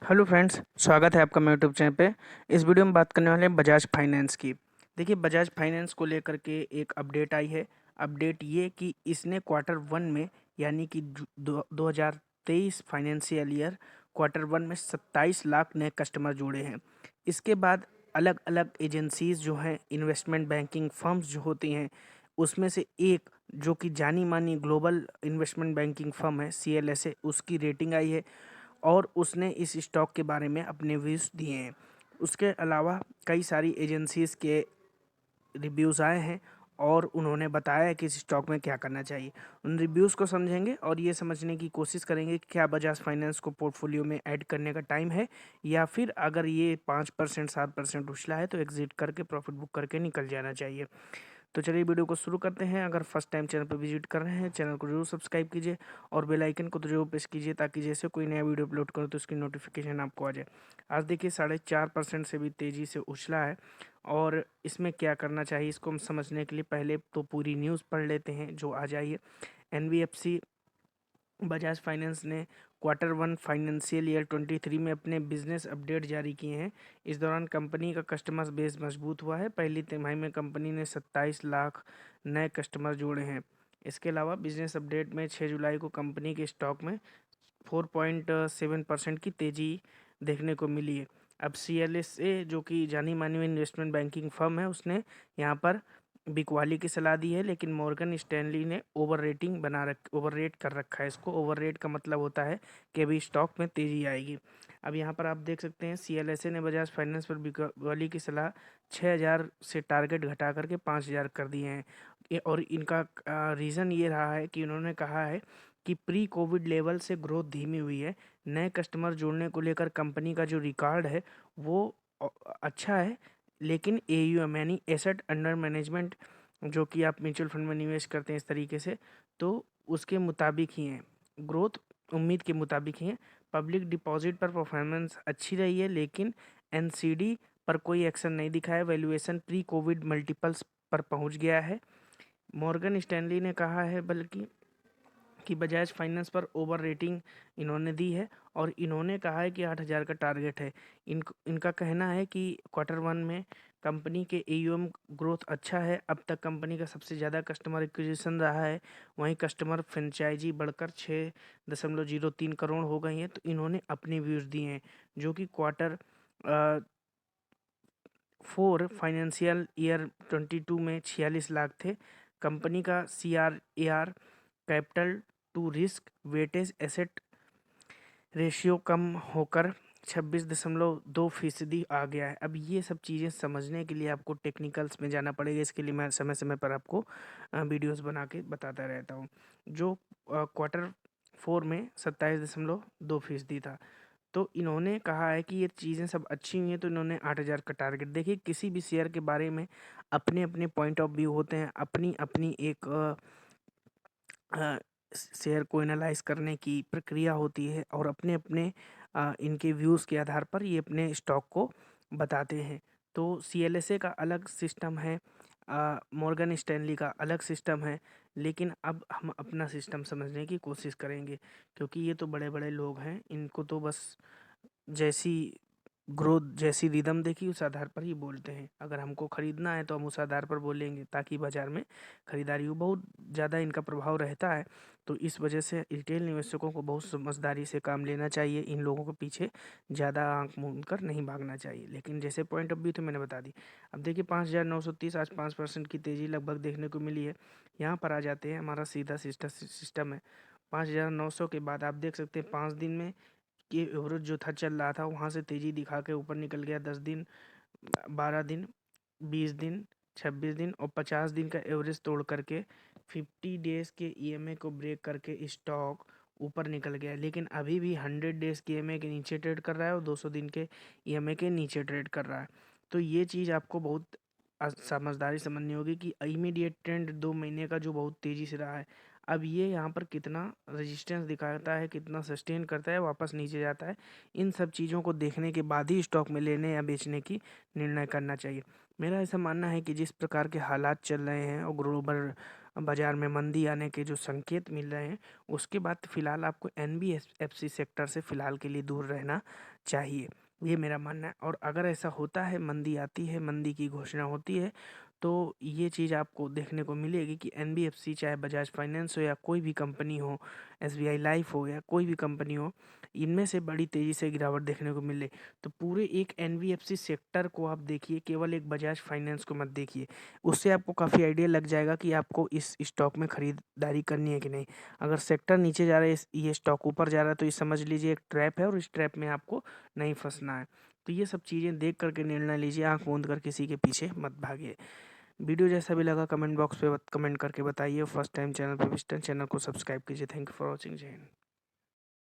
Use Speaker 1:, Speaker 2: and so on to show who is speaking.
Speaker 1: Hello friends, स्वागत है आपका मेरे यूट्यूब चैनल पे। इस वीडियो में बात करने वाले हैं बजाज फाइनेंस की। देखिए, बजाज फाइनेंस को लेकर के एक अपडेट आई है। अपडेट ये कि इसने क्वार्टर वन में, यानी कि 2023 फाइनेंशियल ईयर क्वार्टर वन में 27 लाख नए कस्टमर जोड़े हैं। इसके बाद अलग अलग एजेंसीज जो हैं, इन्वेस्टमेंट बैंकिंग फर्म्स जो होती हैं, उसमें से एक जो कि जानी मानी ग्लोबल इन्वेस्टमेंट बैंकिंग फर्म है CLSA, उसकी रेटिंग आई है और उसने इस स्टॉक के बारे में अपने व्यूज़ दिए हैं। उसके अलावा कई सारी एजेंसीज़ के रिव्यूज़ आए हैं और उन्होंने बताया है कि इस स्टॉक में क्या करना चाहिए। उन रिव्यूज़ को समझेंगे और ये समझने की कोशिश करेंगे कि क्या बजाज फाइनेंस को पोर्टफोलियो में ऐड करने का टाइम है, या फिर अगर ये 5% 7% उछला है तो एग्जिट करके प्रॉफिट बुक करके निकल जाना चाहिए। तो चलिए वीडियो को शुरू करते हैं। अगर फर्स्ट टाइम चैनल पर विजिट कर रहे हैं, चैनल को जरूर सब्सक्राइब कीजिए और बेल आइकन को तो जरूर प्रेस कीजिए, ताकि जैसे कोई नया वीडियो अपलोड करो तो उसकी नोटिफिकेशन आपको आ जाए। आज देखिए 4.5% से भी तेज़ी से उछला है। और इसमें क्या करना चाहिए, इसको हम समझने के लिए पहले तो पूरी न्यूज़ पढ़ लेते हैं जो आ जाइए। NBFC बजाज फाइनेंस ने क्वार्टर वन फाइनेंशियल ईयर 23 में अपने बिजनेस अपडेट जारी किए हैं। इस दौरान कंपनी का कस्टमर बेस मजबूत हुआ है। पहली तिमाही में कंपनी ने 27 लाख नए कस्टमर जोड़े हैं। इसके अलावा बिजनेस अपडेट में 6 जुलाई को कंपनी के स्टॉक में 4.7% की तेज़ी देखने को मिली है। अब CLSA, जो कि जानी मानी इन्वेस्टमेंट बैंकिंग फर्म है, उसने यहाँ पर बिकवाली की सलाह दी है, लेकिन मॉर्गन स्टैनली ने ओवर रेट कर रखा है इसको। ओवर रेट का मतलब होता है कि अभी स्टॉक में तेज़ी आएगी। अब यहाँ पर आप देख सकते हैं CLSA ने बजाज फाइनेंस पर बिकवाली की सलाह 6,000 से टारगेट घटा करके 5,000 कर दिए हैं। और इनका रीज़न ये रहा है कि उन्होंने कहा है कि प्री कोविड लेवल से ग्रोथ धीमी हुई है। नए कस्टमर जोड़ने को लेकर कंपनी का जो रिकॉर्ड है वो अच्छा है, लेकिन AUM यानी एसेट अंडर मैनेजमेंट, जो कि आप म्यूचुअल फंड में निवेश करते हैं इस तरीके से, तो उसके मुताबिक ही है। ग्रोथ उम्मीद के मुताबिक ही है। पब्लिक डिपॉजिट पर परफॉर्मेंस अच्छी रही है, लेकिन NCD पर कोई एक्शन नहीं दिखा है। वैल्यूएशन प्री कोविड मल्टीपल्स पर पहुंच गया है। मॉर्गन स्टैनली ने कहा है बल्कि कि बजाज फाइनेंस पर ओवर रेटिंग इन्होंने दी है, और इन्होंने कहा है कि 8,000 का टारगेट है। इनका कहना है कि क्वार्टर वन में कंपनी के AUM ग्रोथ अच्छा है। अब तक कंपनी का सबसे ज़्यादा कस्टमर एक्विजिशन रहा है। वहीं कस्टमर फ्रेंचाइजी बढ़कर 6.03 करोड़ हो गई हैं। तो इन्होंने अपने व्यूज़ दिए हैं, जो कि क्वार्टर फोर फाइनेंशियल ईयर 22 में 46 लाख थे। कंपनी का CRAR, capital to risk weightage asset ratio कम होकर 26.2% आ गया है। अब ये सब चीज़ें समझने के लिए आपको टेक्निकल्स में जाना पड़ेगा। इसके लिए मैं समय समय पर आपको वीडियोस बना के बताता रहता हूँ। जो क्वार्टर फोर में 27.2% था। तो इन्होंने कहा है कि ये चीज़ें सब अच्छी हुई हैं, तो इन्होंने 8,000 का टारगेट। देखिए, किसी भी शेयर के बारे में अपने अपने पॉइंट ऑफ व्यू होते हैं, अपनी अपनी एक शेयर को एनालाइज करने की प्रक्रिया होती है, और अपने अपने इनके व्यूज़ के आधार पर ये अपने स्टॉक को बताते हैं। तो CLSA का अलग सिस्टम है, मॉर्गन स्टैनली का अलग सिस्टम है, लेकिन अब हम अपना सिस्टम समझने की कोशिश करेंगे, क्योंकि ये तो बड़े बड़े लोग हैं, इनको तो बस जैसी ग्रोथ, जैसी रिदम देखी उस आधार पर ही बोलते हैं। अगर हमको खरीदना है तो हम उस आधार पर बोलेंगे, ताकि बाजार में खरीदारी हो। बहुत ज़्यादा इनका प्रभाव रहता है। तो इस वजह से रिटेल निवेशकों को बहुत समझदारी से काम लेना चाहिए। इन लोगों के पीछे ज़्यादा आंख मूंद कर नहीं भागना चाहिए। लेकिन जैसे पॉइंट ऑफ व्यू तो मैंने बता दी। अब देखिए 5,930, आज 5% की तेज़ी लगभग देखने को मिली है। यहाँ पर आ जाते हैं, हमारा सीधा सिस्टम है। 5,900 के बाद आप देख सकते हैं 5 दिन में कि एवरेज जो था चल रहा था, वहाँ से तेज़ी दिखा के ऊपर निकल गया। 10 दिन, 12 दिन, 20 दिन, 26 दिन और 50 दिन का एवरेज तोड़ करके 50 डेज़ के EMA को ब्रेक करके स्टॉक ऊपर निकल गया। लेकिन अभी भी 100 डेज़ के EMA के नीचे ट्रेड कर रहा है और 200 दिन के EMA के नीचे ट्रेड कर रहा है। तो ये चीज़ आपको बहुत समझदारी समझनी होगी कि इमीडिएट ट्रेंड 2 महीने का जो बहुत तेज़ी से रहा है, अब ये यहाँ पर कितना रेजिस्टेंस दिखाता है, कितना सस्टेन करता है, वापस नीचे जाता है। इन सब चीज़ों को देखने के बाद ही स्टॉक में लेने या बेचने की निर्णय करना चाहिए। मेरा ऐसा मानना है कि जिस प्रकार के हालात चल रहे हैं और ग्लोबल बाज़ार में मंदी आने के जो संकेत मिल रहे हैं, उसके बाद फ़िलहाल आपको एनबीएफसी सेक्टर से फ़िलहाल के लिए दूर रहना चाहिए, ये मेरा मानना है। और अगर ऐसा होता है, मंदी आती है, मंदी की घोषणा होती है, तो ये चीज़ आपको देखने को मिलेगी कि एनबीएफसी, चाहे बजाज फाइनेंस हो या कोई भी कंपनी हो, एसबीआई लाइफ हो या कोई भी कंपनी हो, इनमें से बड़ी तेज़ी से गिरावट देखने को मिले। तो पूरे एक एनबीएफसी सेक्टर को आप देखिए, केवल एक बजाज फाइनेंस को मत देखिए। उससे आपको काफ़ी आइडिया लग जाएगा कि आपको इस स्टॉक में खरीदारी करनी है कि नहीं। अगर सेक्टर नीचे जा रहा है, ये स्टॉक ऊपर जा रहा है, तो ये समझ लीजिए एक ट्रैप है और इस ट्रैप में आपको नहीं फंसना है। तो ये सब चीज़ें देख करके निर्णय लीजिए, आँख मूंद कर किसी के पीछे मत भागिए। वीडियो जैसा भी लगा कमेंट बॉक्स पे कमेंट करके बताइए। फर्स्ट टाइम चैनल पे विजिट, चैनल को सब्सक्राइब कीजिए। Thank you for watching. जय हिंद।